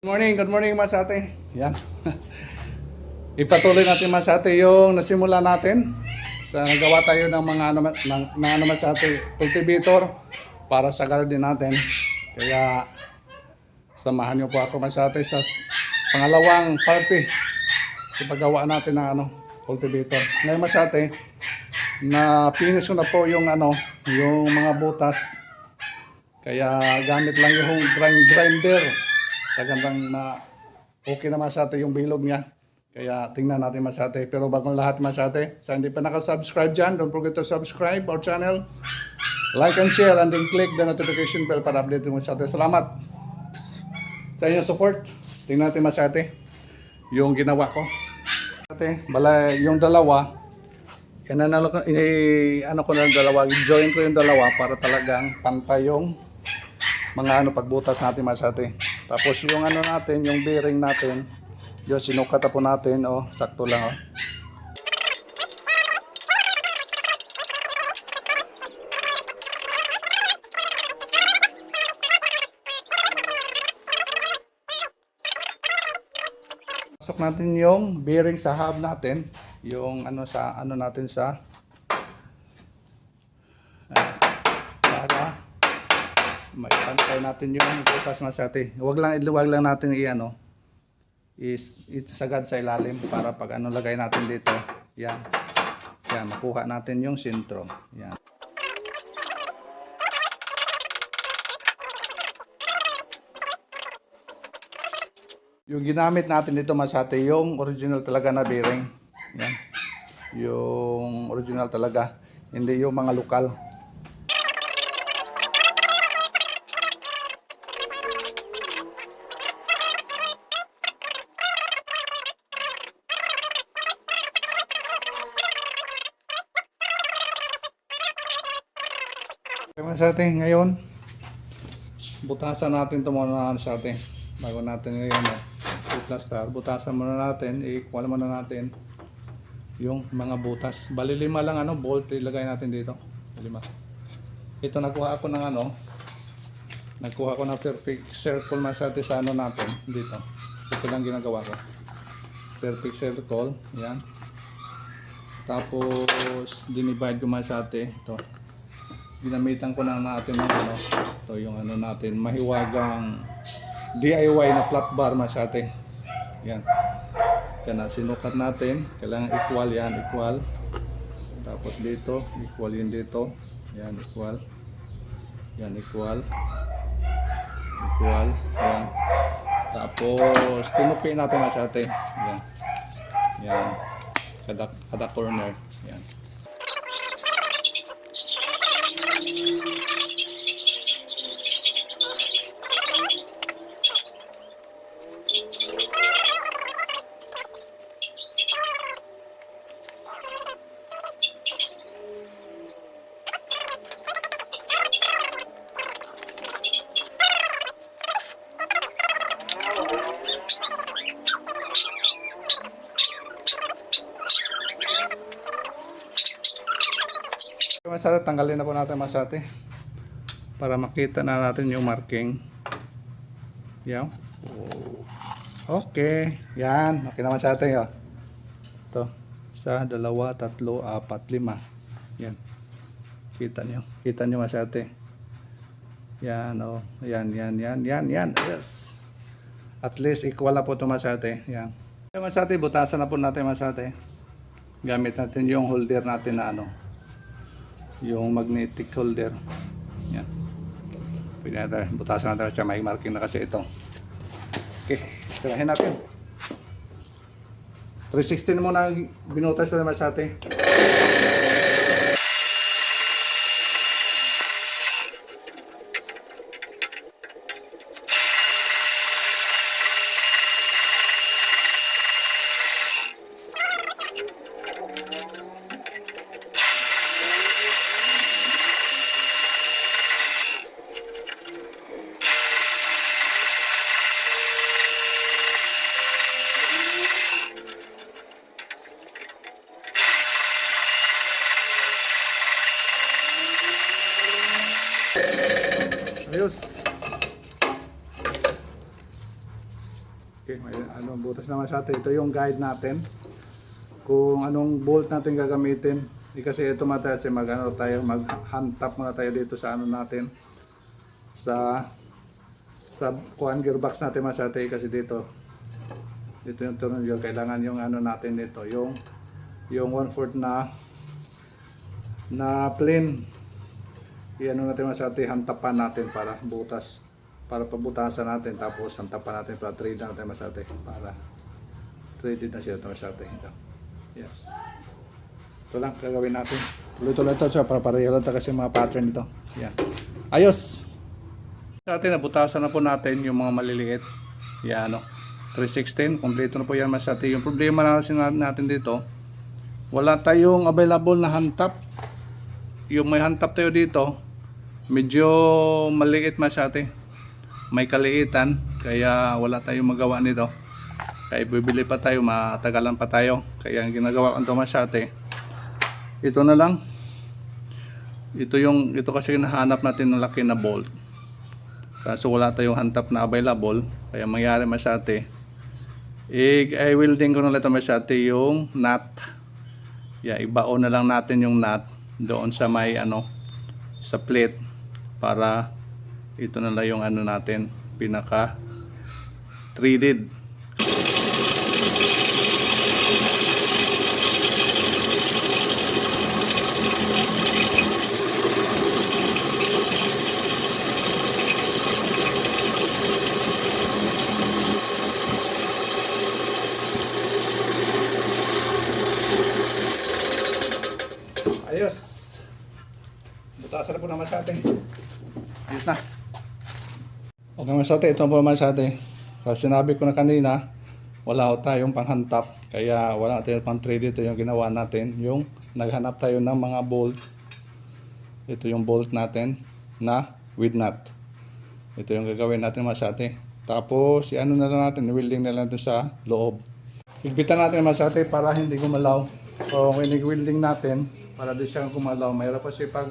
Good morning Mas Ate. Yan. Ipatuloy natin Mas Ate yung nasimula natin. Sa nagawa tayo ng mga ano Mas Ate, cultivator para sa garden natin. Kaya samahan niyo po ako Mas Ate sa pangalawang party sa paggawa natin ng cultivator. Ngayon Mas Ate, na finish ko na po yung yung mga butas. Kaya gamit lang yung grinder. Gandang na okay naman sa atin yung bilog niya. Kaya tingnan natin mas ate. Pero bagong lahat mas ate, sa hindi pa nakasubscribe dyan, don't forget to subscribe our channel. Like and share and then click the notification bell para update mo sa ate. Salamat sa inyong support. Tingnan natin mas ate yung ginawa ko. Ate, bala yung dalawa, ano ko na dalawa, join ko yung dalawa para talagang pantay yung mga pagbutas natin mas ate. Tapos yung natin, yung bearing natin, yung sinukat po natin, sakto lang Pasok natin yung bearing sa hub natin, yung natin sa para maipantay natin yung butas mas ate. Huwag lang natin isagad sa ilalim para pag lagay natin dito. Yan. Yan, makuha natin yung sentro. Yan. Yung ginamit natin dito mas ate, yung original talaga na bearing. Yan. Yung original talaga, hindi yung mga lokal. Sa atin ngayon, butasan natin ito muna sa atin bago natin ngayon i-plaster. Butasan muna natin, i-equal muna natin yung mga butas. Bali 5 lang bolt ilagay natin dito. 5. Ito nakuha ako ng nagkuha ko ng perfect circle mas atin sa natin dito. Ito lang ginagawa ko. Perfect circle, yan. Tapos dinivide ko mas atin ito. Ginamitan ko na natin ng ito yung natin, mahiwagang DIY na flat bar mas ate. Yan. Kaya sinukat natin, kailangan equal yan, equal. Tapos dito, equal yun dito. Yan, equal. Yan, equal. Equal. Yan. Tapos tinupi natin mas ate. Yan. Yan. Kada corner. Yan. Mas ate, tanggalin na po natin mas ate para makita na natin yung marking. Yan. Okay. Yan. Okay naman sa atin. Ito. 1, 2, 3, 4, 5. Yan. Kita nyo. Kita nyo mas ate. Yan. Yan. Yes. At least equal na po ito mas ate. Yan. Mas ate, butasan na po natin mas ate. Gamit natin yung holder natin na yung magnetic holder. Yan. Pwede natin, butasan natin siya, may marking na kasi ito. Okay, tirahin natin. 360 na muna binutas na naman sa atin. Okay, may anong butas naman sa atin. Ito yung guide natin. Kung anong bolt natin gagamitin. Kasi ito mataas mag-hand tap muna tayo dito sa ano natin. Sa kuan gearbox natin masate kasi dito yung tornilyo, kailangan yung ano natin dito, yung 1/4 na plain. Iano natin masate, hantapan natin para pabutasan natin, tapos hantapan natin para trade natin masate, para traded na siya masate. Yes. Ito lang gagawin natin. Tuloy-tuloy ito siya para pareho lang kasi mga pattern ito. Yan. Ayos! Sa atin, nabutasan na po natin yung mga maliliit. Yan, 316. Kompleto na po yan masati. Yung problema natin dito, wala tayong available na hand tap. Yung may hand tap tayo dito, medyo maliit masati. May kaliitan, kaya wala tayong magawa nito. Kaya bibili pa tayo, matagalan pa tayo. Kaya ang ginagawa ko ito masati, ito na lang. Ito kasi hinahanap natin ng laki na bolt. Kaso wala tayong hand tap na available. Kaya mangyari masati, i-welding ko na lang ito masati yung nut. Ibaon na lang natin yung nut doon sa may sa plate, para ito na lang yung natin, pinaka threaded. Ayos. Butasan na po naman sa atin. Ayos na. Okay naman sa atin. Ito po naman sa atin. Kasi sinabi ko na kanina, wala tayong panghantap. Kaya wala tayong pang trade. Ito yung ginawa natin. Yung naghanap tayo ng mga bolt. Ito yung bolt natin na with nut. Ito yung gagawin natin naman sa atin. Tapos, na lang natin. Welding na lang ito sa loob. Igbitan natin naman sa atin para hindi gumalaw. So, kung inig-welding natin, para di siya gumalaw, mayroon pa siya pag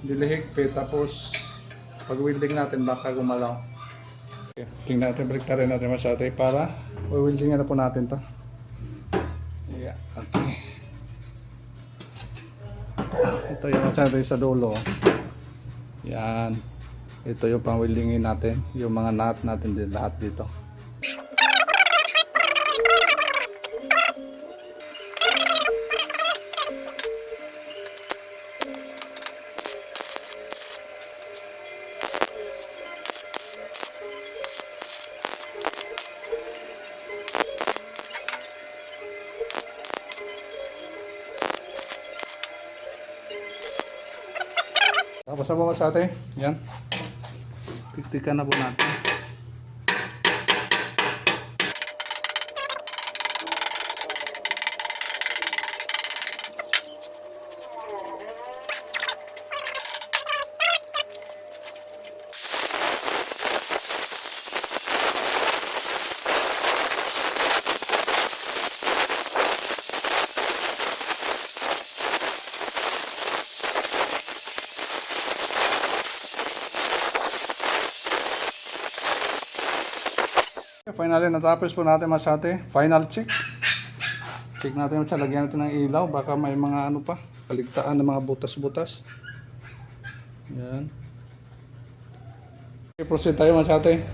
dilihigpit, tapos pag welding natin baka gumalaw. Okay. Tingnan natin, baliktarin natin masate para welding na po natin to. Yeah, okay. Ito yung masate sa dulo. Yan. Ito yung pang weldingin natin, yung mga nut natin din lahat dito. Tapos na po sa atin. Yan. Tiktikan na po natin. Finally, natapos po natin masate. Final check. Check natin sa lagyan natin ng ilaw. Baka may mga pa, kaligtaan ng mga butas-butas. Yan. Okay, proceed tayo masate.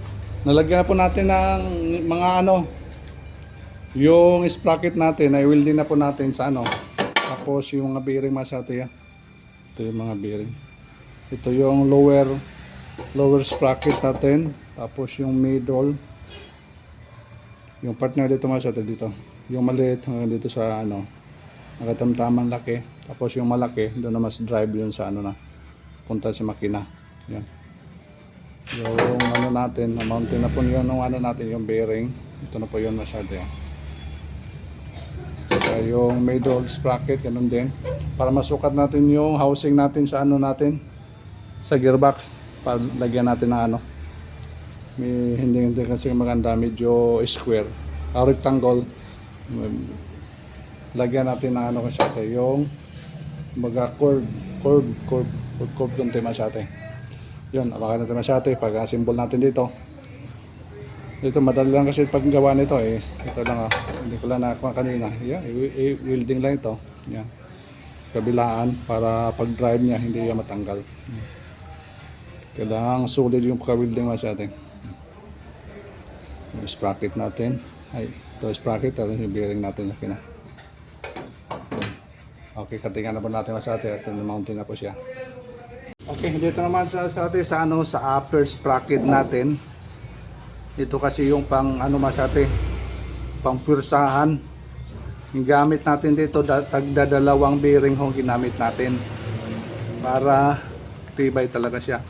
Nalagyan na po natin ng mga yung sprocket natin, ay welding na po natin sa Tapos yung mga bearing masate. Ito yung mga bearing. Ito yung lower sprocket natin. Tapos yung middle. Yung partner dito masate dito. Yung maliit hanggang dito sa nakatamtamang laki. Tapos yung malaki, doon na mas drive yun sa na punta sa makina. Yan. Yung natin, na-mountain na po yun ng natin, yung bearing. Ito na po yun masyado. Saka yung middle sprocket, ganun din. Para masukat natin yung housing natin sa natin, sa gearbox. Para lagyan natin ng hindi kasi maganda, medyo square, rectangle. Lagyan natin ng kasi yung curve doon tayo masyate. Yun, abakan natin masyate pag symbol natin dito. Ito madali lang kasi paggawa nito eh. Ito lang hindi ko lang nakakuha kanina. Yeah, welding lang ito. Yeah. Kabilaan para pag drive niya hindi niya matanggal. Kailangan solid yung pagka-welding sa atin. Yung sprocket natin. Ay, ito sprocket. Ito yung bearing natin. Okay, katingan na po natin sa atin. Ito mountain na po siya. Okay, dito naman sa atin sa upper sprocket natin. Ito kasi yung pang masate, pang pursahan. Yung gamit natin dito, tagdadalawang bearing hong ginamit natin para tibay talaga siya.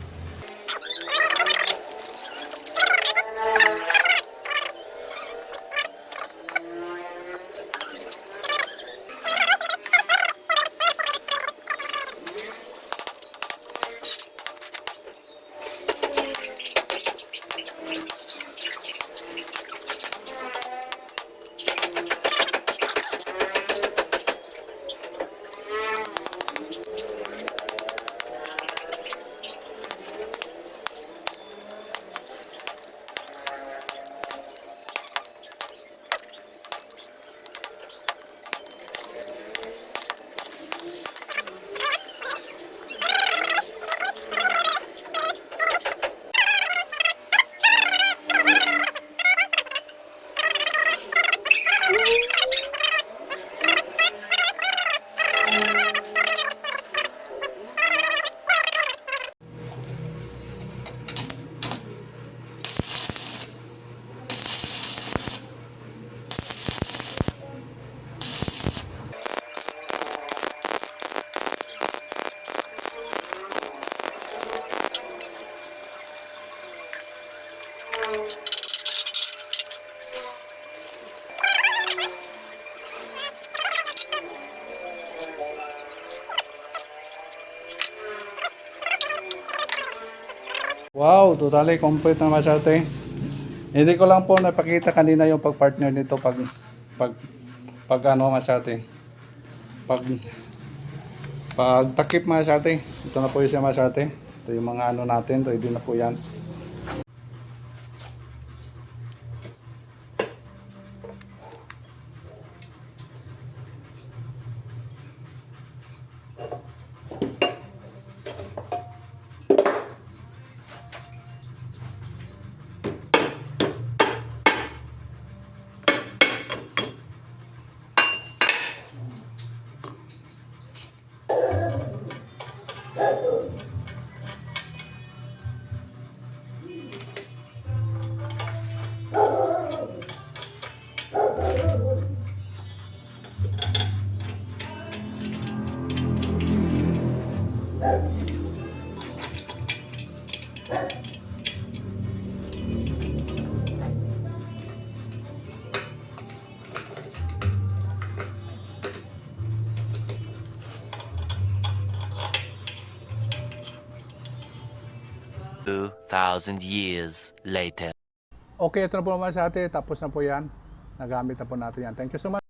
Wow, totally complete na masyarte. Hindi ko lang po napakita kanina yung pag-partner nito pag masyarte. Pag takip masyarte. Ito na po yung siya masyarte. Ito yung mga natin, ready na po yan. Thousand years later. Okay, ito na po naman sa atin. Tapos na po yan. Nagamit na po natin yan. Thank you so much.